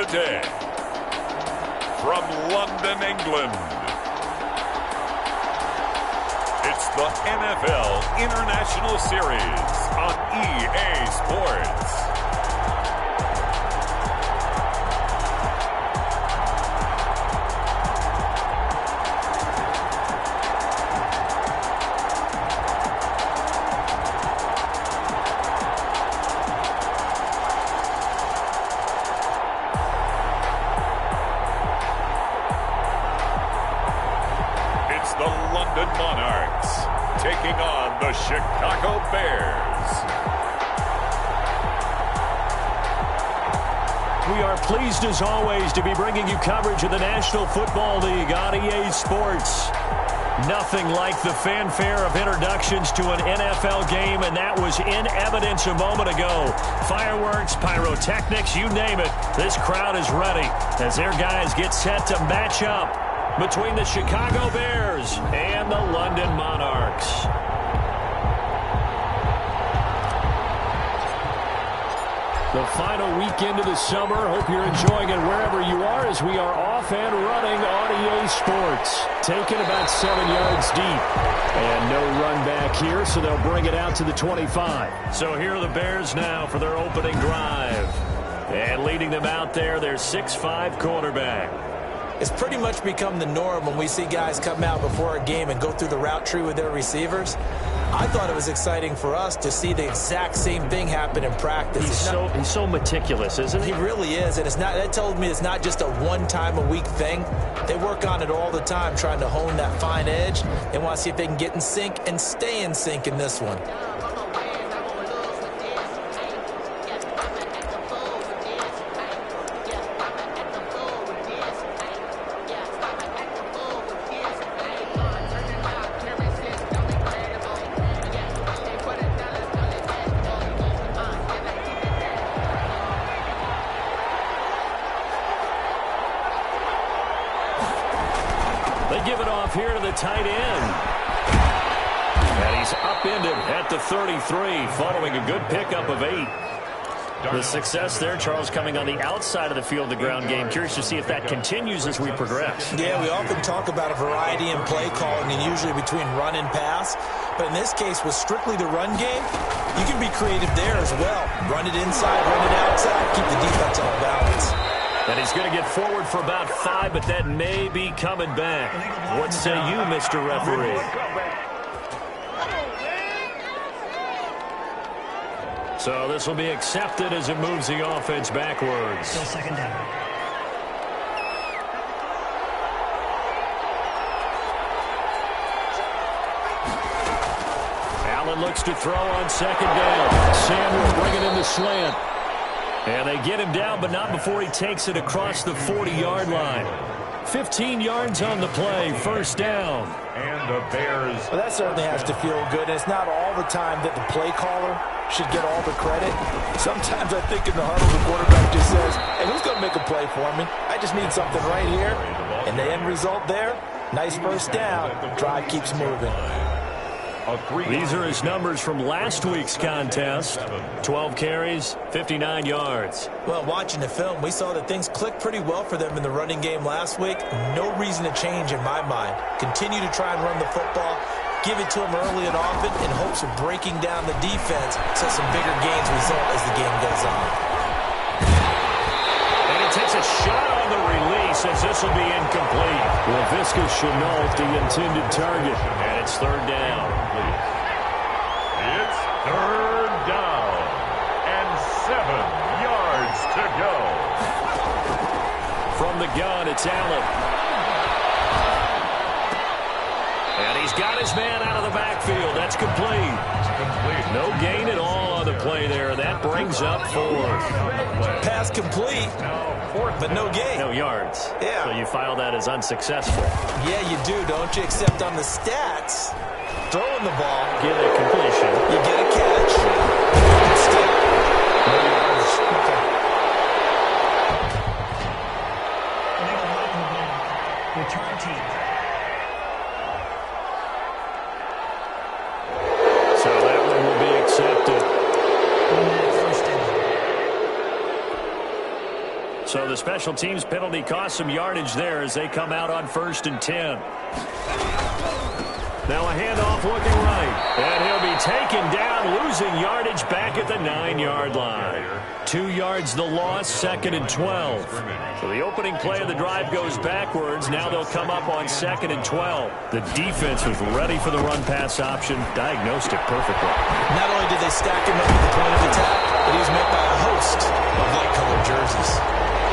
day, from London, England, it's the NFL International Series on EA Sports. The London Monarchs taking on the Chicago Bears. We are pleased as always to be bringing you coverage of the National Football League on EA Sports. Nothing like the fanfare of introductions to an NFL game, and that was in evidence a moment ago. Fireworks, pyrotechnics, you name it. This crowd is ready as their guys get set to match up between the Chicago Bears and the London Monarchs. The final weekend of the summer. Hope you're enjoying it wherever you are as we are off and running on EA Sports. Taking about 7 yards deep. And no run back here, so they'll bring it out to the 25. So here are the Bears now for their opening drive. And leading them out there, their 6'5" quarterback. It's pretty much become the norm when we see guys come out before a game and go through the route tree with their receivers. I thought it was exciting for us to see the exact same thing happen in practice. He's so meticulous, isn't he? He really is, and that tells me it's not just a one-time-a-week thing. They work on it all the time, trying to hone that fine edge. They want to see if they can get in sync and stay in sync in this one. Give it off here to the tight end. And he's upended at the 33, following a good pickup of 8. The success there, Charles, coming on the outside of the field, the ground game. Curious to see if that continues as we progress. Yeah, we often talk about a variety in play calling and usually between run and pass. But in this case, with strictly the run game, you can be creative there as well. Run it inside, run it outside, keep the defense on balance. And he's going to get forward for about 5, but that may be coming back. What say you, Mr. Referee? So this will be accepted as it moves the offense backwards. Still second down. Allen looks to throw on second down. Samuel bringing in the slant. And they get him down, but not before he takes it across the 40-yard line. 15 yards on the play, first down. And the Bears. Well, that certainly has to feel good. And it's not all the time that the play caller should get all the credit. Sometimes I think in the huddle, the quarterback just says, hey, who's going to make a play for me? I just need something right here. And the end result there, nice first down. Drive keeps moving. These are his numbers from last week's contest. 12 carries, 59 yards. Well, watching the film, we saw that things clicked pretty well for them in the running game last week. No reason to change in my mind. Continue to try and run the football. Give it to them early and often in hopes of breaking down the defense so some bigger gains result as the game goes on. And he takes a shot on the release as this will be incomplete. Laviska Shenault, the intended target. And it's third down. It's third down and 7 yards to go. From the gun, it's Allen. And he's got his man out of the backfield. That's complete. No gain at all on the play there. That brings up 4. Pass complete, but no gain. No yards. Yeah. So you file that as unsuccessful. Yeah, you do, don't you? Except on the stats, throwing the ball. Get a completion. You get a catch. Still. No yards. Okay. Return team. So that one will be accepted. So the special teams penalty cost some yardage there as they come out on 1st and 10. Now a handoff looking right. And he'll be taken down, losing yardage back at the 9-yard line. 2 yards the loss, 2nd and 12. So the opening play of the drive goes backwards. Now they'll come up on 2nd and 12. The defense was ready for the run-pass option, diagnosed it perfectly. Not only did they stack him up at the point of attack, but he was met by a host of light-colored jerseys.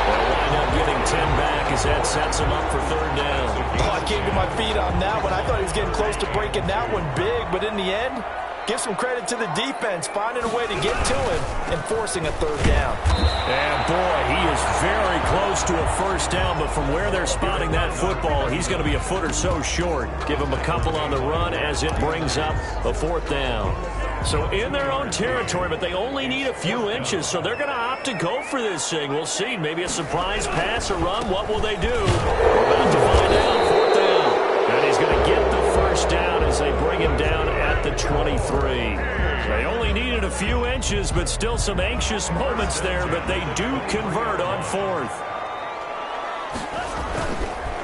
They'll wind up getting 10 back as that sets him up for 3rd down. Oh, I came to my feet on that one. I thought he was getting close to breaking that one big, but in the end, give some credit to the defense, finding a way to get to him and forcing a 3rd down. And boy, he is very close to a 1st down, but from where they're spotting that football, he's going to be a foot or so short. Give him a couple on the run as it brings up a 4th down. So in their own territory, but they only need a few inches, so they're going to opt to go for this thing. We'll see. Maybe a surprise pass or run. What will they do? We're about to find out. 4th down. And he's going to get the 1st down as they bring him down at the 23. They only needed a few inches, but still some anxious moments there, but they do convert on 4th.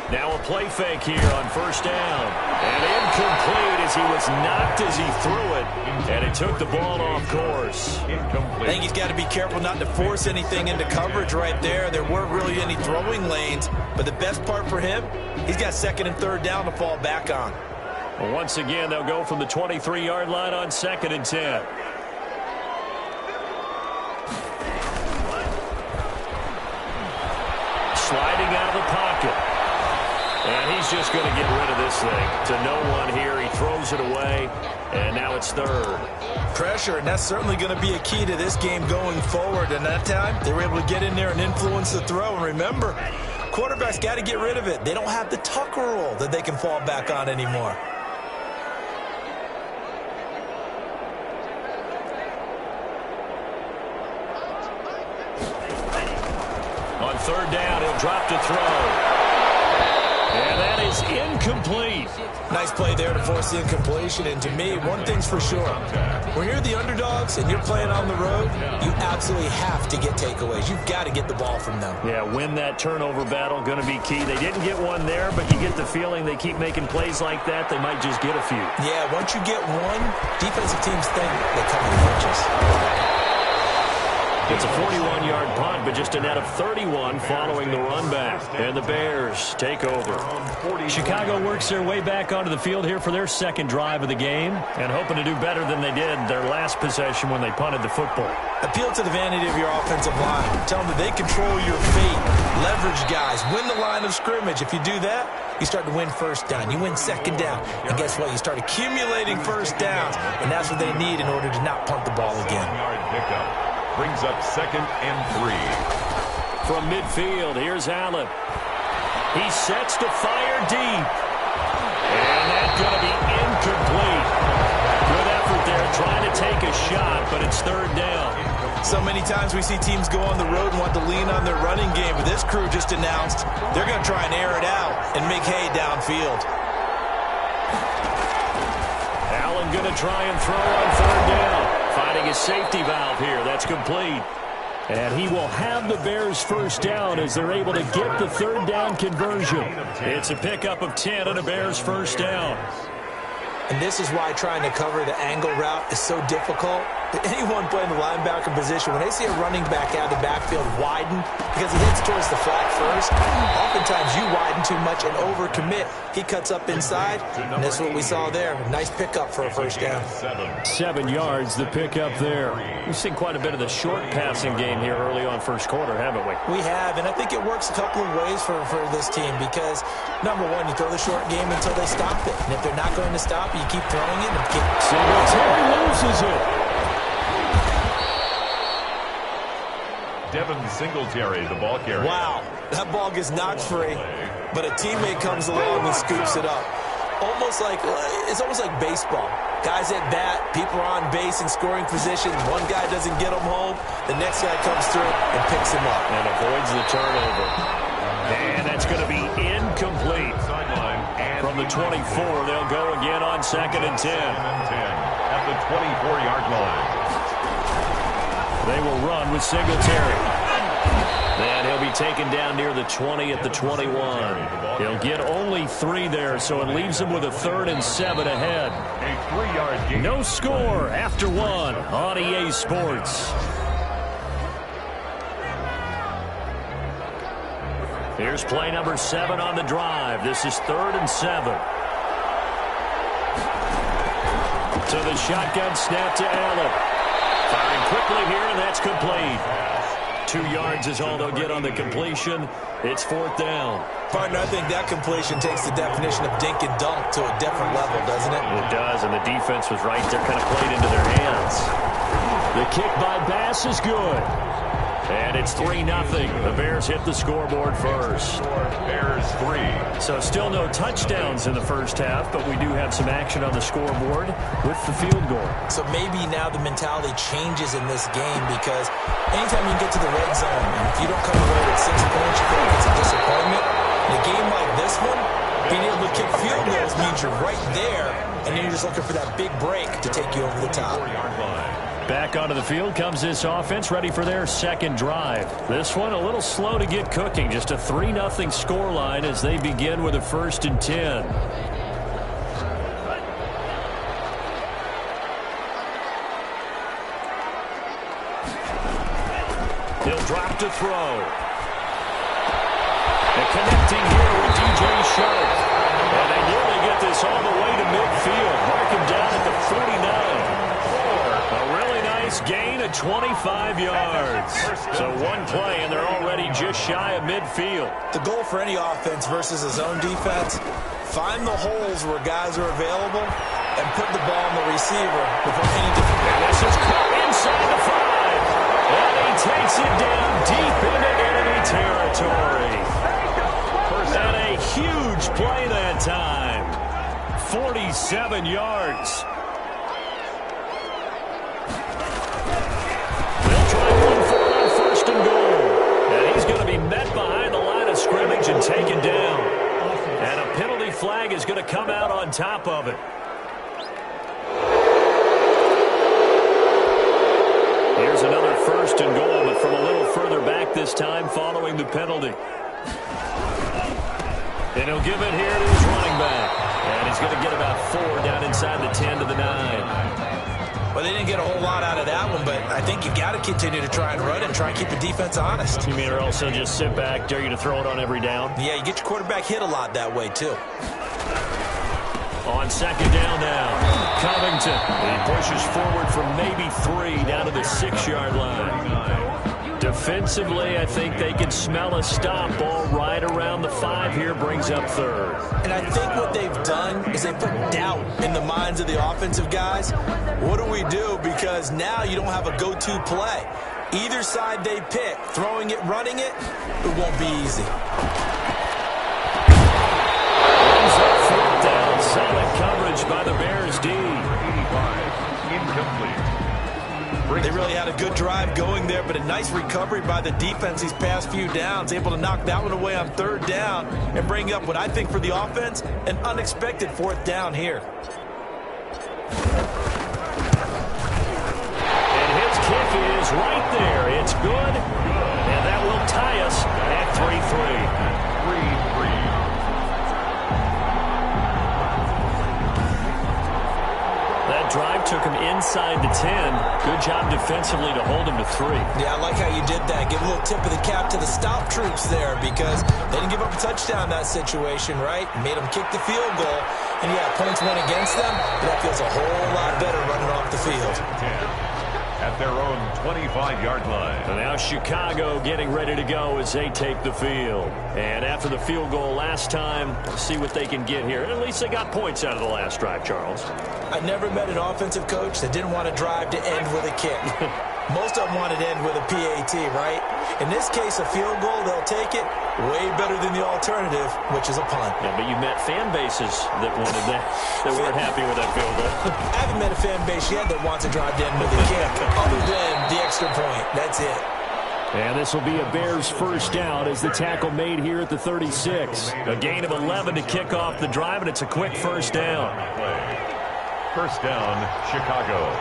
Now a play fake here on 1st down. And incomplete as he was knocked as he threw it. And it took the ball off course. I think he's got to be careful not to force anything into coverage right there. There weren't really any throwing lanes. But the best part for him, he's got 2nd and 3rd down to fall back on. Well, once again, they'll go from the 23-yard line on 2nd and 10. Sliding out of the pocket. And he's just going to get rid of this thing. To no one here. He throws it away. And now it's 3rd. Pressure, and that's certainly going to be a key to this game going forward. And that time, they were able to get in there and influence the throw. And remember, quarterbacks got to get rid of it. They don't have the Tucker rule that they can fall back on anymore. On 3rd down, he'll drop to throw. And that is incomplete. Nice play there to force the incompletion. And to me, one thing's for sure. When you're the underdogs and you're playing on the road, you absolutely have to get takeaways. You've got to get the ball from them. Yeah, win that turnover battle, going to be key. They didn't get one there, but you get the feeling they keep making plays like that, they might just get a few. Yeah, once you get one, defensive teams think they come in punches. It's a 41-yard punt, but just a net of 31 following the run back. And the Bears take over. Chicago works their way back onto the field here for their 2nd drive of the game and hoping to do better than they did their last possession when they punted the football. Appeal to the vanity of your offensive line. Tell them that they control your fate. Leverage guys. Win the line of scrimmage. If you do that, you start to win 1st down. You win 2nd down. And guess what? You start accumulating 1st downs. And that's what they need in order to not punt the ball again. Brings up 2nd and 3. From midfield, here's Allen. He sets to fire deep. And that's going to be incomplete. Good effort there trying to take a shot, but it's 3rd down. So many times we see teams go on the road and want to lean on their running game, but this crew just announced they're going to try and air it out and make hay downfield. Allen going to try and throw on 3rd down. Finding his safety valve here. That's complete. And he will have the Bears' 1st down as they're able to get the 3rd down conversion. It's a pickup of 10 and a Bears' 1st down. And this is why trying to cover the angle route is so difficult. Anyone playing the linebacker position, when they see a running back out of the backfield widen because he heads towards the flat first, oftentimes you widen too much and overcommit. He cuts up inside, and that's what we saw there. Nice pickup for a 1st down. 7 yards, the pickup there. We've seen quite a bit of the short passing game here early on 1st quarter, haven't we? We have, and I think it works a couple of ways for this team because, number one, you throw the short game until they stop it. And if they're not going to stop it, you keep throwing it. Singletary loses it. Devin Singletary, the ball carrier. Wow, that ball gets knocked free, but a teammate comes along and scoops it up. It's almost like baseball. Guys at bat, people are on base in scoring position. One guy doesn't get him home. The next guy comes through and picks him up. And avoids the turnover. And that's going to be incomplete. From the 24, they'll go again on 2nd and 10. At the 24-yard line. They will run with Singletary. And he'll be taken down near the 20 at the 21. He'll get only 3 there, so it leaves him with a 3rd and 7 ahead. A 3-yard gain. No score after 1 on EA Sports. Here's play number 7 on the drive. This is 3rd and 7. To the shotgun snap to Allen. Firing quickly here, and that's complete. 2 yards is all they'll get on the completion. It's 4th down. Partner, I think that completion takes the definition of dink and dunk to a different level, doesn't it? It does, and the defense was right there, kind of played into their hands. The kick by Bass is good. And it's 3-0. The Bears hit the scoreboard first. Bears 3. So still no touchdowns in the first half, but we do have some action on the scoreboard with the field goal. So maybe now the mentality changes in this game because anytime you get to the red zone, and if you don't come away with 6 points, you feel like it's a disappointment. In a game like this one, being able to kick field goals means you're right there, and then you're just looking for that big break to take you over the top. Back onto the field comes this offense, ready for their second drive. This one a little slow to get cooking. Just a 3-0 scoreline as they begin with a 1st and 10. He'll drop to throw. And connecting here with DJ Sharp. And they nearly get this all the way to midfield. Mark him down at the 49. A really nice gain of 25 yards. So 1 play, and they're already just shy of midfield. The goal for any offense versus a zone defense, find the holes where guys are available and put the ball on the receiver before any difficulty. And this is caught inside the 5. And he takes it down deep into enemy territory. And a huge play that time. 47 yards. Met behind the line of scrimmage and taken down. And a penalty flag is going to come out on top of it. Here's another 1st and goal, but from a little further back this time following the penalty. And he'll give it here to his running back. And he's going to get about 4 down inside the 10 to the 9. Well, they didn't get a whole lot out of that one, but I think you got to continue to try and run and try and keep the defense honest. You mean or also just sit back, dare you to throw it on every down? Yeah, you get your quarterback hit a lot that way, too. On 2nd down now, Covington. He pushes forward from maybe 3 down to the 6-yard line. Defensively, I think they can smell a stop ball right around the 5 here, brings up 3rd. And I think what they've done is they put doubt in the minds of the offensive guys. What do we do? Because now you don't have a go-to play. Either side they pick, throwing it, running it, it won't be easy. Brings up 4th down, solid coverage by the Bears D. 85, incomplete. They really had a good drive going there, but a nice recovery by the defense these past few downs, able to knock that one away on 3rd down and bring up what I think for the offense, an unexpected 4th down here. And his kick is right there. It's good, and that will tie us at 3-3. 3-3. That drive took him inside the 10. Good job defensively to hold him to 3. Yeah, I like how you did that. Give a little tip of the cap to the stop troops there because they didn't give up a touchdown in that situation, right? Made them kick the field goal. And, yeah, points went against them, but that feels a whole lot better running off the field. 10 at their own 25-yard line. And now Chicago getting ready to go as they take the field. And after the field goal last time, see what they can get here. At least they got points out of the last drive, Charles. I never met an offensive coach that didn't want to drive to end with a kick. Most of them wanted to end with a PAT, right? In this case, a field goal, they'll take it. Way better than the alternative, which is a punt. Yeah, but you met fan bases that wanted that, that weren't happy with that field goal. I haven't met a fan base yet that wants to drive to end with a kick, other than the extra point. That's it. And this will be a Bears 1st down as the tackle made here at the 36. A gain of 11 to kick off the drive, and it's a quick 1st down. 1st down, Chicago.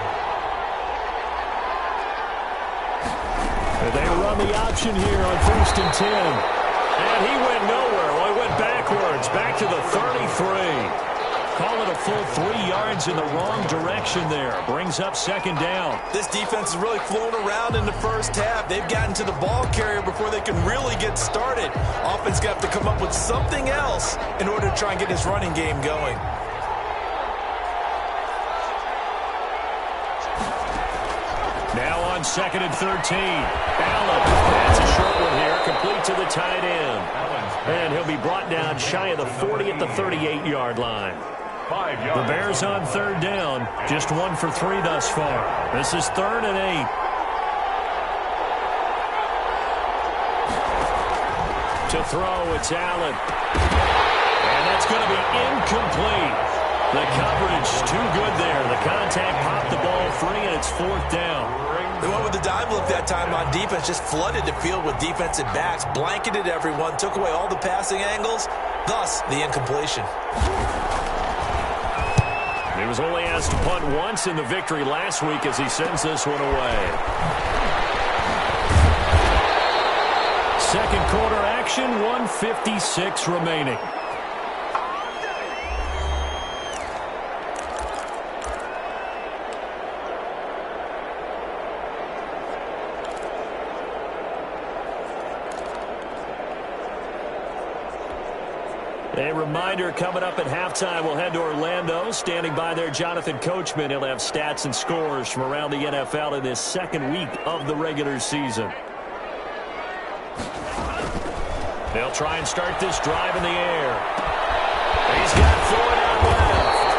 They run the option here on 1st and 10. And he went nowhere. Well, he went backwards, back to the 33. Call it a full 3 yards in the wrong direction there. Brings up 2nd down. This defense has really flown around in the first half. They've gotten to the ball carrier before they can really get started. Offense got to come up with something else in order to try and get this running game going. Now on 2nd and 13. Allen. That's a short one here. Complete to the tight end. And he'll be brought down shy of the 40 at the 38-yard line. 5 yards. The Bears on 3rd down. Just 1 for 3 thus far. This is 3rd and 8. To throw, it's Allen. And that's going to be incomplete. The coverage too good there. The contact popped the ball free, and it's 4th down. They went with the dive look that time on defense, just flooded the field with defensive backs, blanketed everyone, took away all the passing angles, thus the incompletion. He was only asked to punt once in the victory last week as he sends this one away. 2nd quarter action, 1:56 remaining. A reminder, coming up at halftime, we'll head to Orlando. Standing by there, Jonathan Coachman. He'll have stats and scores from around the NFL in this 2nd week of the regular season. They'll try and start this drive in the air. He's got Floyd out left.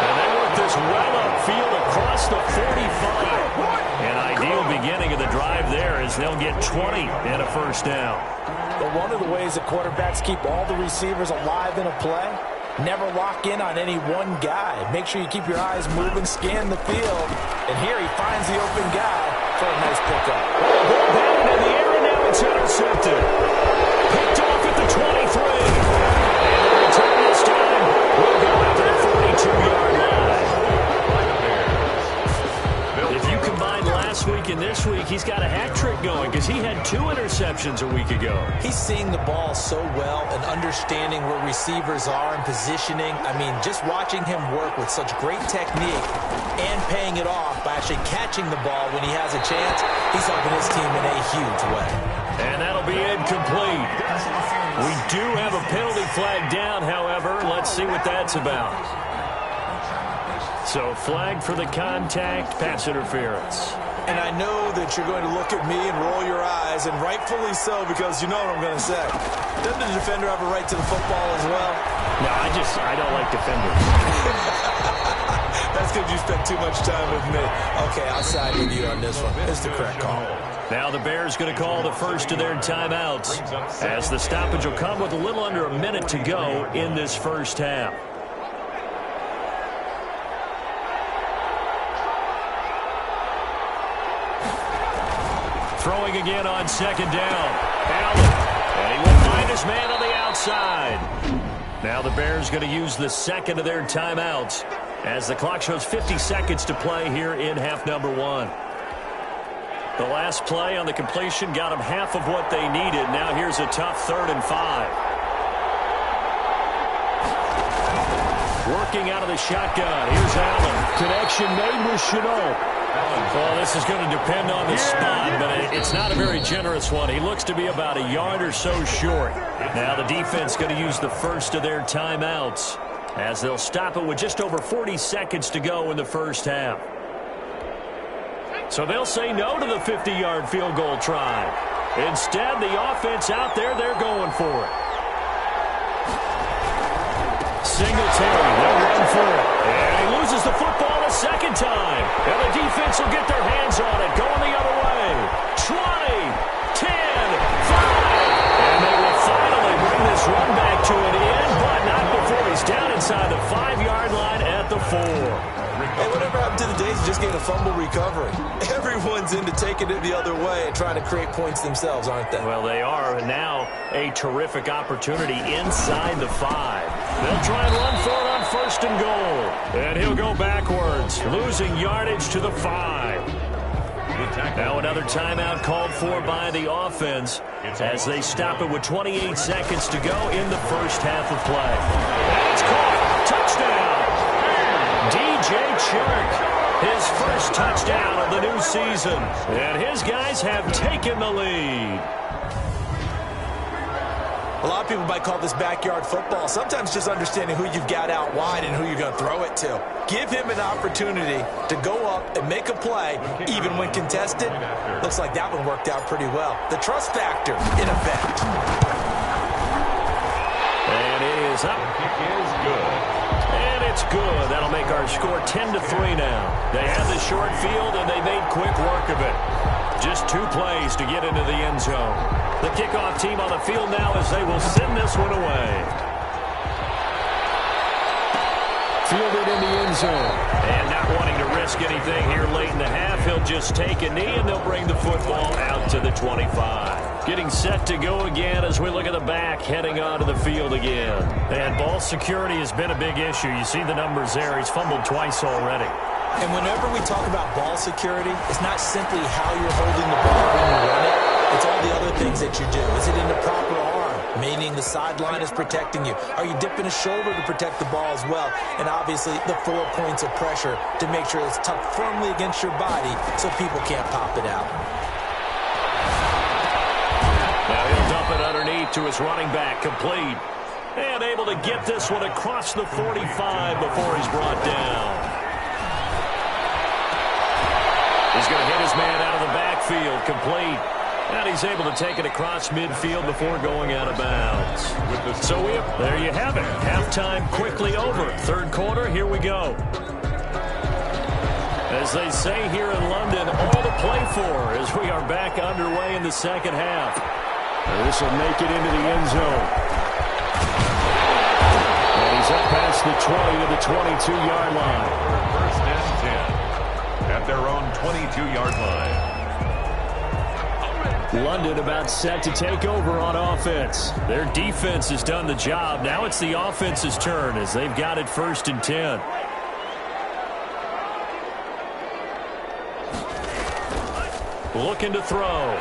And they work this well upfield across the 45. An ideal beginning of the drive there as they'll get 20 and a 1st down. But one of the ways that quarterbacks keep all the receivers alive in a play, never lock in on any one guy. Make sure you keep your eyes moving, scan the field. And here he finds the open guy for a nice pickup. Ball down in the air, and now it's intercepted. Picked off at the 23. And the return this time will go out to the 42-yard line. If you combine last week and this week, he's got a hat trick going because he had 2 interceptions a week ago. He's seeing the ball so well and understanding where receivers are and positioning. I mean, just watching him work with such great technique and paying it off by actually catching the ball when he has a chance, he's helping his team in a huge way. And that'll be incomplete. We do have a penalty flag down, however. Let's see what that's about. So flag for the contact, pass interference. And I know that you're going to look at me and roll your eyes, and rightfully so, because you know what I'm going to say. Doesn't the defender have a right to the football as well? No, I don't like defenders. That's because you spent too much time with me. Okay, I'll side with you on this one. It's the correct call. Now the Bears going to call the first of their timeouts as the stoppage will come with a little under a minute to go in this first half. Throwing again on 2nd down. Allen. And he will find his man on the outside. Now the Bears going to use the 2nd of their timeouts as the clock shows 50 seconds to play here in half number 1. The last play on the completion got them half of what they needed. Now here's a tough 3rd and 5. Working out of the shotgun. Here's Allen. Connection made with Chenault. Well, this is going to depend on the spot, but it's not a very generous one. He looks to be about a yard or so short. Now the defense going to use the first of their timeouts as they'll stop it with just over 40 seconds to go in the first half. So they'll say no to the 50-yard field goal try. Instead, the offense out there, they're going for it. Singletary, they'll run for it. And he loses the football a 2nd time. And the defense will get their hands on it, going the other way. 20, 10, 5. And they will finally bring this run back to an end, but not before he's down inside the 5-yard line at the 4. Hey, whatever happened to the days of just getting a fumble recovery? Everyone's into taking it the other way and trying to create points themselves, aren't they? Well, they are, and now a terrific opportunity inside the 5. They'll try and run for it on 1st and goal. And he'll go backwards, losing yardage to the 5. Now another timeout called for by the offense as they stop it with 28 seconds to go in the first half of play. And it's caught. Touchdown. DJ Chark, his first touchdown of the new season. And his guys have taken the lead. A lot of people might call this backyard football. Sometimes just understanding who you've got out wide and who you're going to throw it to. Give him an opportunity to go up and make a play, even when contested. Looks like that one worked out pretty well. The trust factor in effect. And it is up. Kick is good. And it's good. That'll make our score 10-3 now. They had the short field, and they made quick work of it. Just 2 plays to get into the end zone. The kickoff team on the field now as they will send this one away. Fielded in the end zone. And not wanting to risk anything here late in the half, he'll just take a knee, and they'll bring the football out to the 25. Getting set to go again as we look at the back, heading onto the field again. And ball security has been a big issue. You see the numbers there. He's fumbled twice already. And whenever we talk about ball security, it's not simply how you're holding the ball when you run it. It's all the other things that you do. Is it in the proper arm, meaning the sideline is protecting you? Are you dipping a shoulder to protect the ball as well? And obviously the 4 points of pressure to make sure it's tucked firmly against your body so people can't pop it out. Now he'll dump it underneath to his running back, complete. And able to get this one across the 45 before he's brought down. He's going to hit his man out of the backfield, complete. And he's able to take it across midfield before going out of bounds. So there you have it. Halftime quickly over. Third quarter, here we go. As they say here in London, all to play for as we are back underway in the second half. This will make it into the end zone. And he's up past the 20 to the 22-yard line. First and 10 at their own 22-yard line. London about set to take over on offense. Their defense has done the job. Now it's the offense's turn as they've got it first and 10. Looking to throw.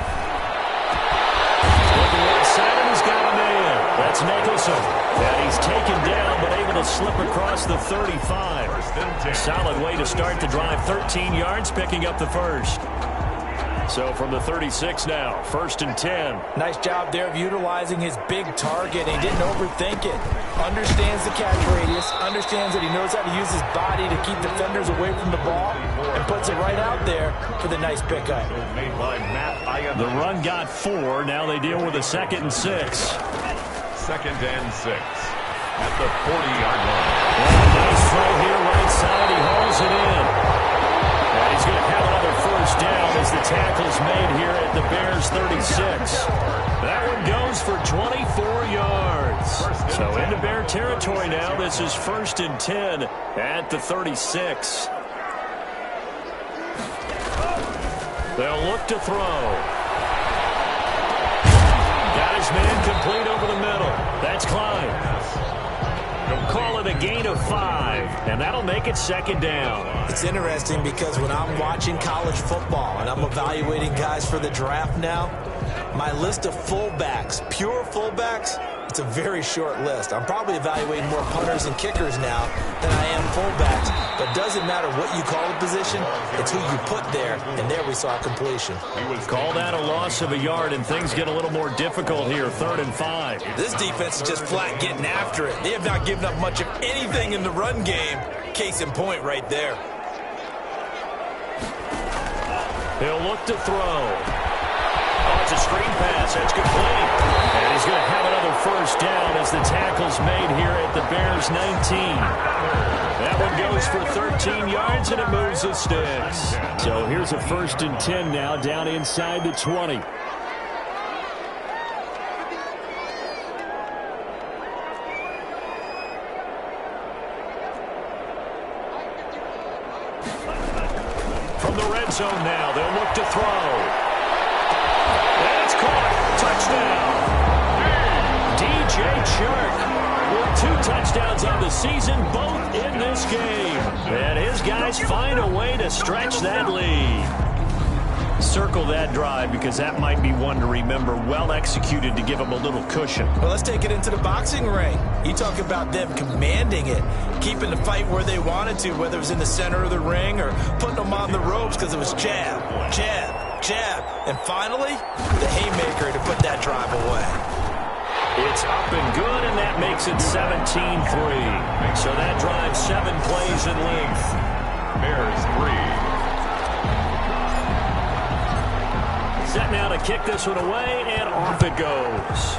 Looking right side, and he's got a man. That's Nicholson. And he's taken down, but able to slip across the 35. Solid way to start the drive. 13 yards, picking up the first. So from the 36 now, first and 10. Nice job there of utilizing his big target. He didn't overthink it. Understands the catch radius. Understands that he knows how to use his body to keep defenders away from the ball. And puts it right out there for the nice pickup. The run got 4. Now they deal with a 2nd and 6. 2nd and 6 at the 40-yard line. Nice throw here right side. He hauls it in. And he's going to have another first down as the tackle's made here at the Bears 36. That one goes for 24 yards. So into Bear territory now. This is first and 10 at the 36. They'll look to throw. Got his man complete over the middle. That's Klein. They'll call it a gain of 5, and that'll make it 2nd down. It's interesting because when I'm watching college football and I'm evaluating guys for the draft now, my list of fullbacks, pure fullbacks, it's a very short list. I'm probably evaluating more punters and kickers now than I am fullbacks. But it doesn't matter what you call the position, it's who you put there, and there we saw completion. Call that a loss of a yard, and things get a little more difficult here, 3rd and 5. This defense is just flat getting after it. They have not given up much of anything in the run game. Case in point right there. He'll look to throw. Oh, it's a screen pass. That's complete. And he's going to have another first down as the tackle's made here at the Bears 19. That one goes for 13 yards, and it moves the sticks. So here's a first and 10 now down inside the 20. From the red zone now, they'll look to throw. And it's caught. Touchdown. DJ Chark with 2 touchdowns on the season, both in this game. And his guys find a way to stretch that lead. Circle that drive because that might be one to remember. Well executed to give them a little cushion. Well, let's take it into the boxing ring. You talk about them commanding it, keeping the fight where they wanted to, whether it was in the center of the ring or putting them on the ropes because it was jab, jab, jab. And finally, the haymaker to put that drive away. It's up and good, and that makes it 17-3. So that drives 7 plays in length. Bears 3. Set now to kick this one away, and off it goes.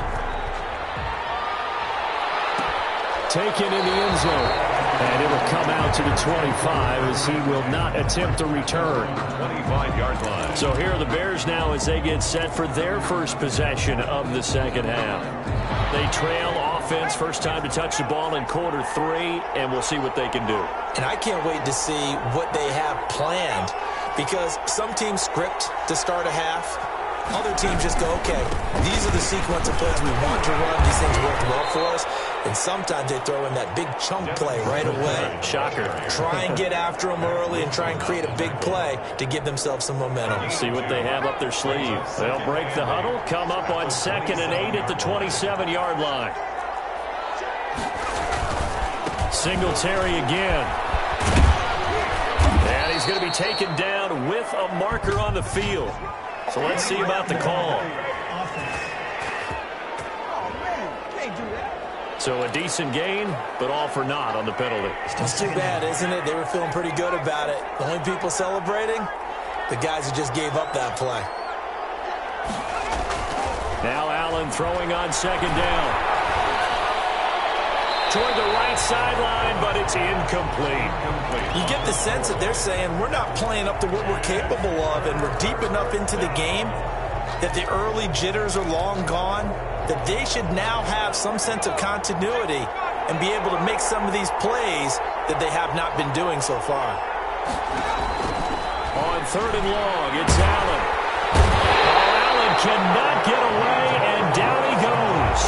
Taken in the end zone. And it'll come out to the 25 as he will not attempt a return. 25-yard line. So here are the Bears now as they get set for their first possession of the second half. They trail offense, first time to touch the ball in quarter 3, and we'll see what they can do. And I can't wait to see what they have planned, because some teams script to start a half. Other teams just go, okay, these are the sequence of plays we want to run. These things worked well for us. And sometimes they throw in that big chunk play right away. Shocker. Try and get after them early and try and create a big play to give themselves some momentum. See what they have up their sleeve. They'll break the huddle, come up on 2nd and 8 at the 27-yard line. Singletary again. And he's going to be taken down with a marker on the field. So let's see about the call. So a decent gain, but all for naught on the penalty. It's too bad, isn't it? They were feeling pretty good about it. The only people celebrating, the guys who just gave up that play. Now Allen throwing on 2nd down. Toward the right sideline, but it's incomplete. You get the sense that they're saying we're not playing up to what we're capable of, and we're deep enough into the game that the early jitters are long gone, that they should now have some sense of continuity and be able to make some of these plays that they have not been doing so far. On 3rd and long, it's Allen. Allen cannot get away, and down he goes.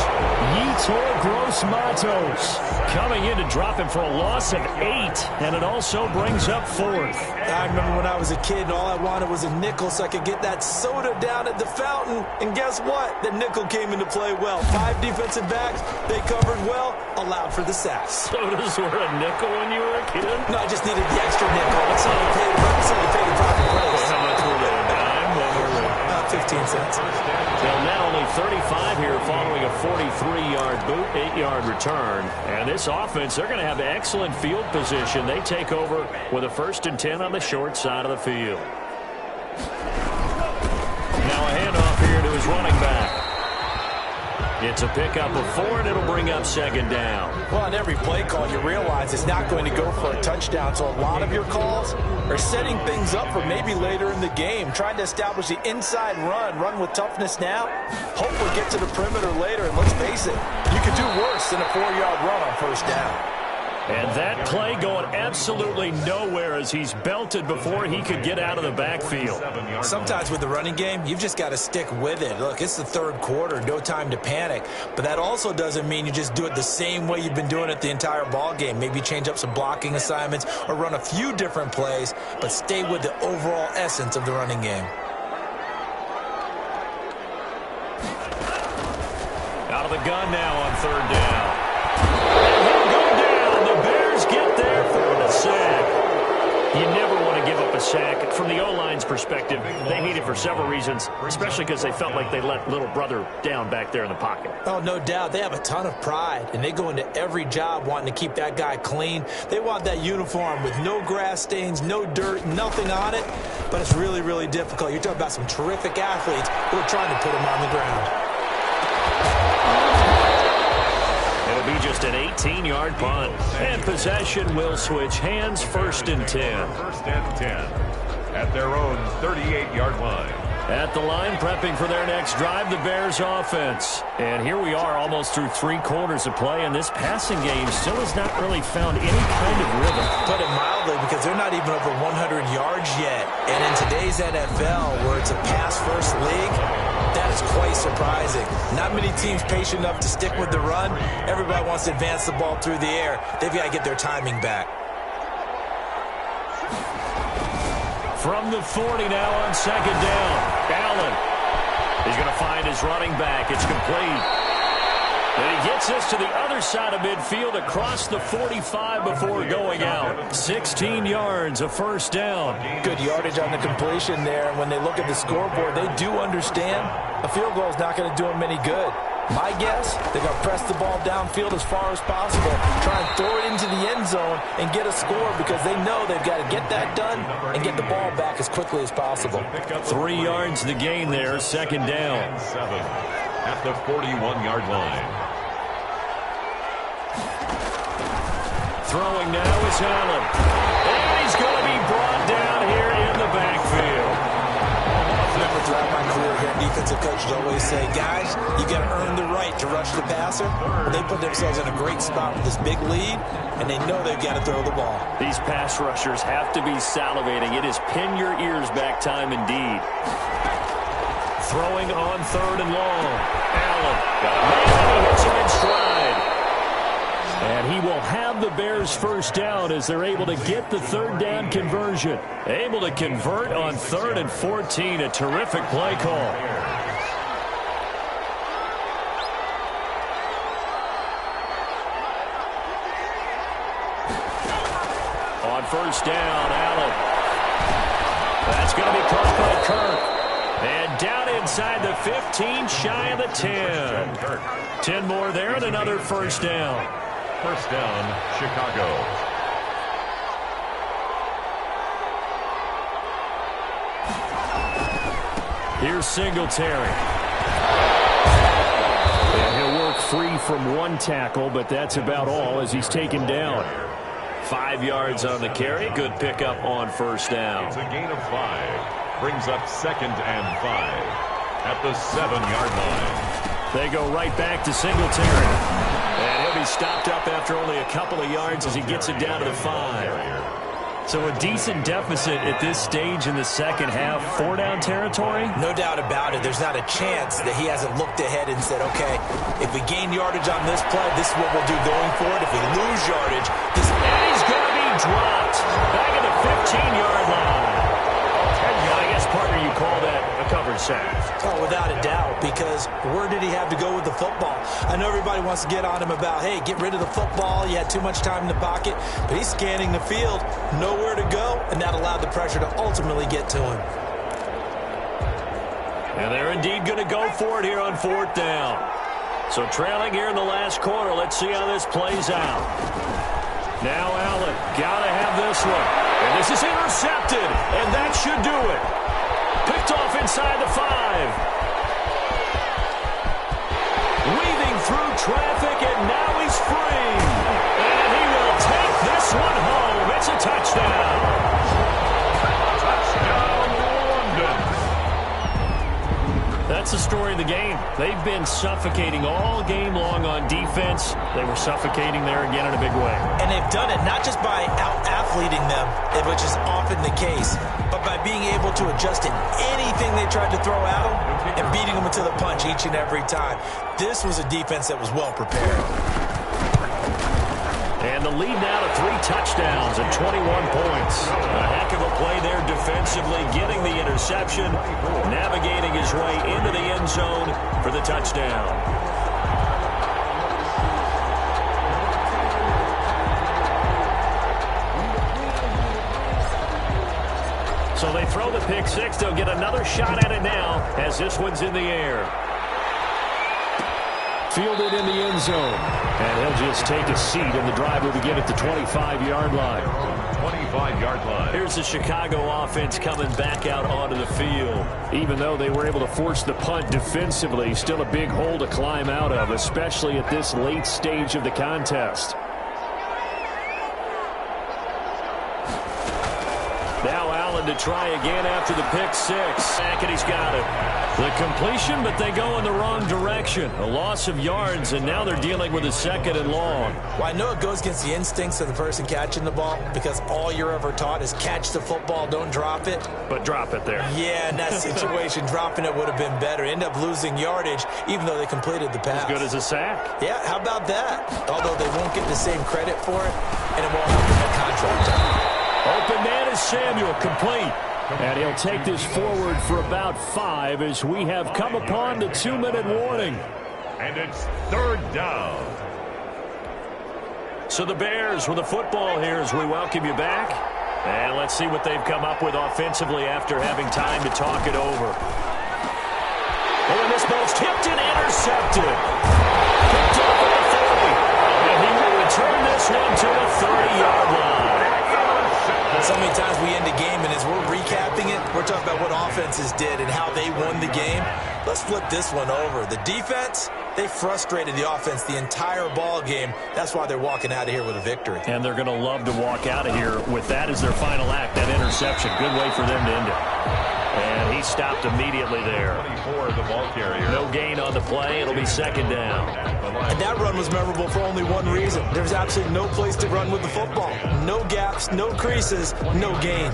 Yetur Gross-Matos coming in to drop him for a loss of 8, and it also brings up 4th. I remember when I was a kid and all I wanted was a nickel so I could get that soda down at the fountain. And guess what? The nickel came into play well. 5 defensive backs, they covered well, allowed for the sacks. Sodas were a nickel when you were a kid? No, I just needed the extra nickel. That's how they paid the proper price. How much were they? A dime? What were they? 15 cents. Well, now only 35 here following a 43-yard boot, 8-yard return. And this offense, they're going to have excellent field position. They take over with a 1st and 10 on the short side of the field. Now a handoff here to his running back. It's a pickup of 4, and it'll bring up 2nd down. Well, on every play call, you realize it's not going to go for a touchdown. So a lot of your calls are setting things up for maybe later in the game, trying to establish the inside run with toughness now. Hopefully get to the perimeter later, and let's face it, you could do worse than a 4-yard run on 1st down. And that play going absolutely nowhere as he's belted before he could get out of the backfield. Sometimes with the running game, you've just got to stick with it. Look, it's the 3rd quarter, no time to panic. But that also doesn't mean you just do it the same way you've been doing it the entire ball game. Maybe change up some blocking assignments or run a few different plays, but stay with the overall essence of the running game. Out of the gun now on 3rd down. Get there for the sack. You never want to give up a sack. From the O-line's perspective, they hate it for several reasons, especially because they felt like they let little brother down back there in the pocket. Oh, no doubt. They have a ton of pride, and they go into every job wanting to keep that guy clean. They want that uniform with no grass stains, no dirt, nothing on it, but it's really, really difficult. You're talking about some terrific athletes who are trying to put him on the ground. It'll be just an 18-yard punt. And possession will switch hands, 1st and 10. 1st and 10 at their own 38-yard line. At the line, prepping for their next drive, the Bears offense. And here we are almost through 3 quarters of play, and this passing game still has not really found any kind of rhythm. Put it mildly, because they're not even over 100 yards yet. And in today's NFL, where it's a pass-first league, that is quite surprising. Not many teams patient enough to stick with the run. Everybody wants to advance the ball through the air. They've got to get their timing back. From the 40 now on second down. Allen. He's going to find his running back. It's complete. And he gets this to the other side of midfield across the 45 before going out. 16 yards, a first down. Good yardage on the completion there. And when they look at the scoreboard, they do understand a field goal is not going to do them any good. My guess, they're going to press the ball downfield as far as possible, try and throw it into the end zone and get a score because they know they've got to get that done and get the ball back as quickly as possible. 3 yards the gain there, second down. 7 at the 41-yard line. Throwing now is Allen. And he's going to be brought down here in the backfield. Throughout my career here, defensive coaches always say, guys, you got to earn the right to rush the passer. Well, they put themselves in a great spot with this big lead, and they know they've got to throw the ball. These pass rushers have to be salivating. It is pin your ears back time indeed. Throwing on third and long. Allen got a man, and he hits him in stride. And he will have the Bears first down as they're able to get the third down conversion. Able to convert on 3rd and 14. A terrific play call. On first down, Allen. That's going to be caught by Kirk. And down inside the 15, shy of the 10. 10 more there and another first down. First down, Chicago. Here's Singletary. And he'll work free from one tackle, but that's about all as he's taken down. 5 yards on the carry. Good pickup on first down. It's a gain of 5. Brings up 2nd and 5 at the 7-yard line. They go right back to Singletary. And he'll be stopped up after only a couple of yards as he gets it down to the 5. So a decent deficit at this stage in the second half. 4-down territory? No doubt about it. There's not a chance that he hasn't looked ahead and said, okay, if we gain yardage on this play, this is what we'll do going forward. If we lose yardage, this... And he's going to be dropped back at the 15-yard line. I guess, partner, you call that a covered sack. Oh, without a doubt, because where did he have to go with the football? I know everybody wants to get on him about, hey, get rid of the football. You had too much time in the pocket. But he's scanning the field, nowhere to go, and that allowed the pressure to ultimately get to him. And they're indeed going to go for it here on 4th down. So trailing here in the last quarter. Let's see how this plays out. Now Allen, got to have this one. And this is intercepted, and that should do it. Picked off inside the 5. Weaving through traffic, and now he's free. And he will take this one home. It's a touchdown. Touchdown, London. That's the story of the game. They've been suffocating all game long on defense. They were suffocating there again in a big way. And they've done it not just by out-athleting them, which is often the case, but by being able to adjust to anything they tried to throw at them and beating them to the punch each and every time. This was a defense that was well prepared. And the lead now to 3 touchdowns and 21 points. A heck of a play there defensively, getting the interception, navigating his way into the end zone for the touchdown. So they throw the pick 6. They'll get another shot at it now as this one's in the air. Fielded in the end zone. And he'll just take a seat, and the drive will begin at the 25-yard line. 25-yard line. Here's the Chicago offense coming back out onto the field. Even though they were able to force the punt defensively, still a big hole to climb out of, especially at this late stage of the contest. Now Allen to try again after the pick 6. Back, and he's got it. The completion, but they go in the wrong direction. A loss of yards, and now they're dealing with a 2nd and long. Well, I know it goes against the instincts of the person catching the ball because all you're ever taught is catch the football, don't drop it. But drop it there. Yeah, in that situation, dropping it would have been better. End up losing yardage, even though they completed the pass. As good as a sack. Yeah, how about that? Although they won't get the same credit for it, and it won't help them at contract time. Open man is Samuel, complete. And he'll take this forward for about 5 as we have come upon the 2-minute warning. And it's third down. So the Bears with the football here as we welcome you back. And let's see what they've come up with offensively after having time to talk it over. Oh, and this ball's tipped and intercepted. Picked up at the 40. And he will return this one to the 30-yard line. So many times we end a game, and as we're recapping it, we're talking about what offenses did and how they won the game. Let's flip this one over. The defense, they frustrated the offense the entire ball game. That's why they're walking out of here with a victory. And they're going to love to walk out of here with that as their final act, that interception. Good way for them to end it. And he stopped immediately there. 24, the ball carrier. No gain on the play. It'll be second down. And that run was memorable for only one reason. There's absolutely no place to run with the football. No gaps, no creases, no gain.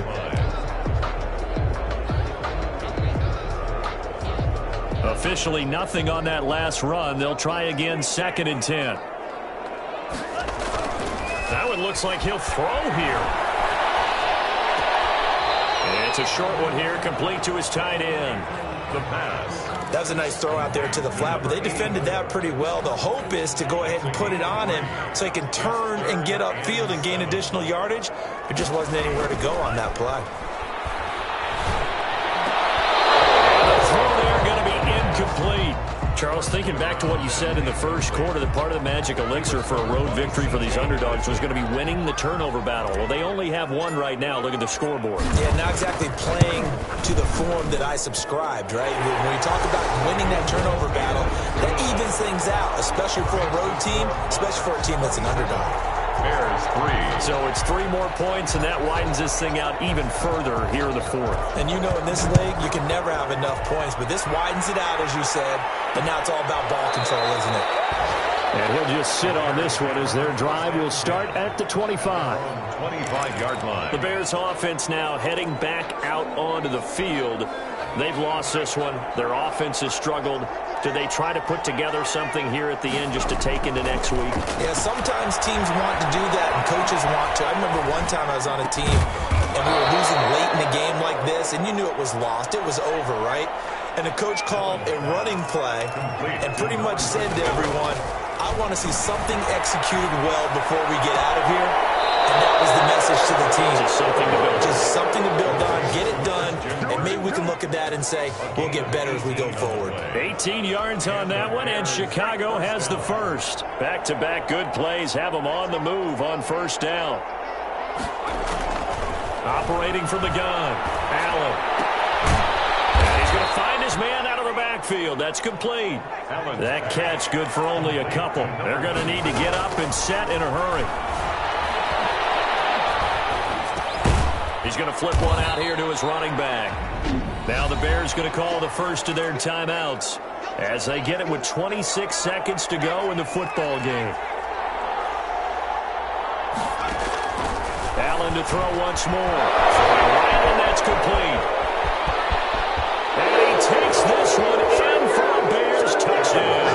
Officially nothing on that last run. They'll try again, 2nd and 10. That one looks like he'll throw here. It's a short one here, complete to his tight end. The pass. That was a nice throw out there to the flat, but they defended that pretty well. The hope is to go ahead and put it on him so he can turn and get upfield and gain additional yardage. There just wasn't anywhere to go on that play. The throw there going to be incomplete. Charles, thinking back to what you said in the first quarter, that part of the magic elixir for a road victory for these underdogs was going to be winning the turnover battle. Well, they only have one right now. Look at the scoreboard. Yeah, not exactly playing to the form that I subscribed, right? When we talk about winning that turnover battle, that evens things out, especially for a road team, especially for a team that's an underdog. Bears 3. So it's 3 more points, and that widens this thing out even further here in the 4th. And you know in this league, you can never have enough points, but this widens it out, as you said, and now it's all about ball control, isn't it? And he'll just sit on this one as their drive will start at the 25. 25-yard line. The Bears offense now heading back out onto the field. They've lost this one. Their offense has struggled. Do they try to put together something here at the end just to take into next week? Yeah, sometimes teams want to do that and coaches want to. I remember one time I was on a team and we were losing late in a game like this, and you knew it was lost. It was over, right? And the coach called a running play and pretty much said to everyone, I want to see something executed well before we get out of here. And that was the message to the team. Just something to build. Just something to build on, get it done, and maybe we can look at that and say, we'll get better as we go forward. 18 yards on that one, and Chicago has the first. Back-to-back good plays have them on the move on first down. Operating from the gun, Allen. And he's going to find his man out of the backfield. That's complete. That catch good for only a couple. They're going to need to get up and set in a hurry. He's going to flip one out here to his running back. Now the Bears going to call the first of their timeouts as they get it with 26 seconds to go in the football game. Allen to throw once more. Right, and that's complete. And he takes this one in for a Bears touchdown.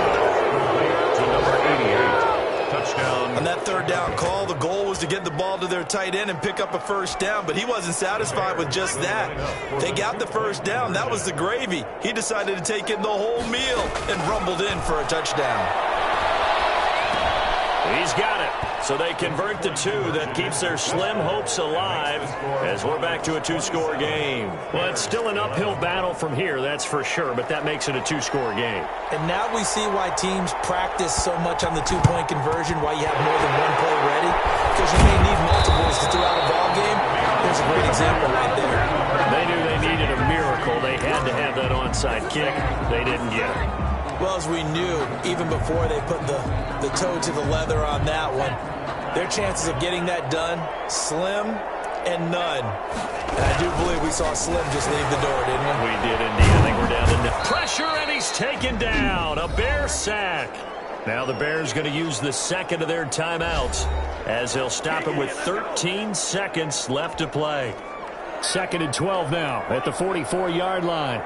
To number 88. Touchdown. On that third down call, the goal was to get the ball to their tight end and pick up a first down, but he wasn't satisfied with just that. They got the first down. That was the gravy. He decided to take in the whole meal and rumbled in for a touchdown. He's got it. So they convert the 2. That keeps their slim hopes alive as we're back to a 2-score game. Well, it's still an uphill battle from here, that's for sure, but that makes it a 2-score game. And now we see why teams practice so much on the 2-point conversion, why you have more than one play ready, because you may need multiples to throw out a ball game. There's a great example right there. They knew they needed a miracle. They had to have that onside kick. They didn't get it. Well, as we knew, even before they put the toe to the leather on that one, their chances of getting that done, slim and none. And I do believe we saw Slim just leave the door, didn't we? We did indeed. I think we're down to net pressure, and he's taken down. A Bear sack. Now the Bears going to use the second of their timeouts as they'll stop it with 13 seconds left to play. 2nd and 12 now at the 44-yard line.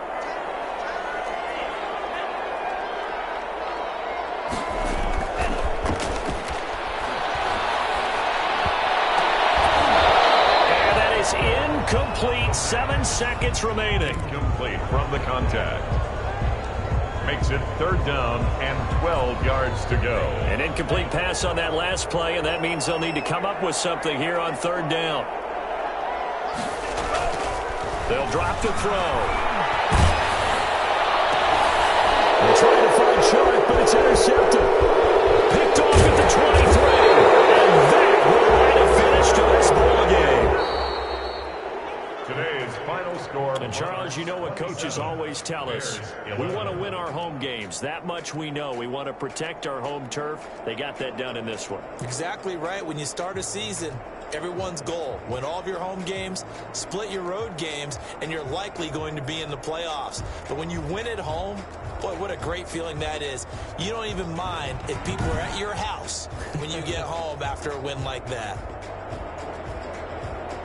Incomplete 7 seconds remaining. Complete from the contact. Makes it 3rd down and 12 yards to go. An incomplete pass on that last play, and that means they'll need to come up with something here on 3rd down. They'll drop the throw. They're trying to find Sharp, but it's intercepted. Picked off at the 23. And that will write a finish to this ball game. Today's final score. And Charles, you know what coaches always tell us. We want to win our home games. That much we know. We want to protect our home turf. They got that done in this one. Exactly right. When you start a season, everyone's goal: win all of your home games, split your road games, and you're likely going to be in the playoffs. But when you win at home, boy, what a great feeling that is. You don't even mind if people are at your house when you get home after a win like that.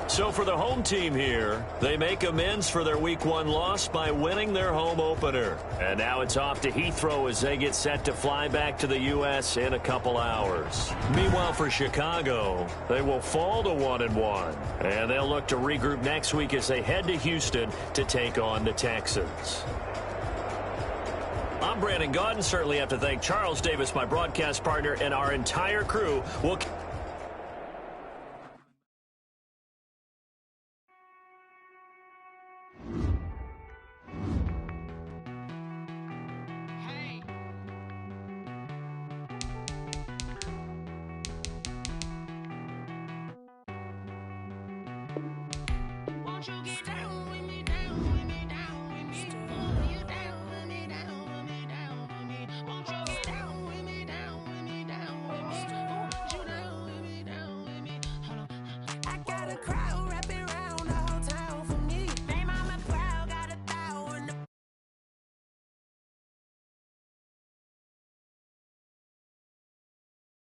So for the home team here, they make amends for their Week 1 loss by winning their home opener. And now it's off to Heathrow as they get set to fly back to the U.S. in a couple hours. Meanwhile, for Chicago, they will fall to 1-1. And they'll look to regroup next week as they head to Houston to take on the Texans. I'm Brandon Gaudin. Certainly have to thank Charles Davis, my broadcast partner, and our entire crew. Won't you get down?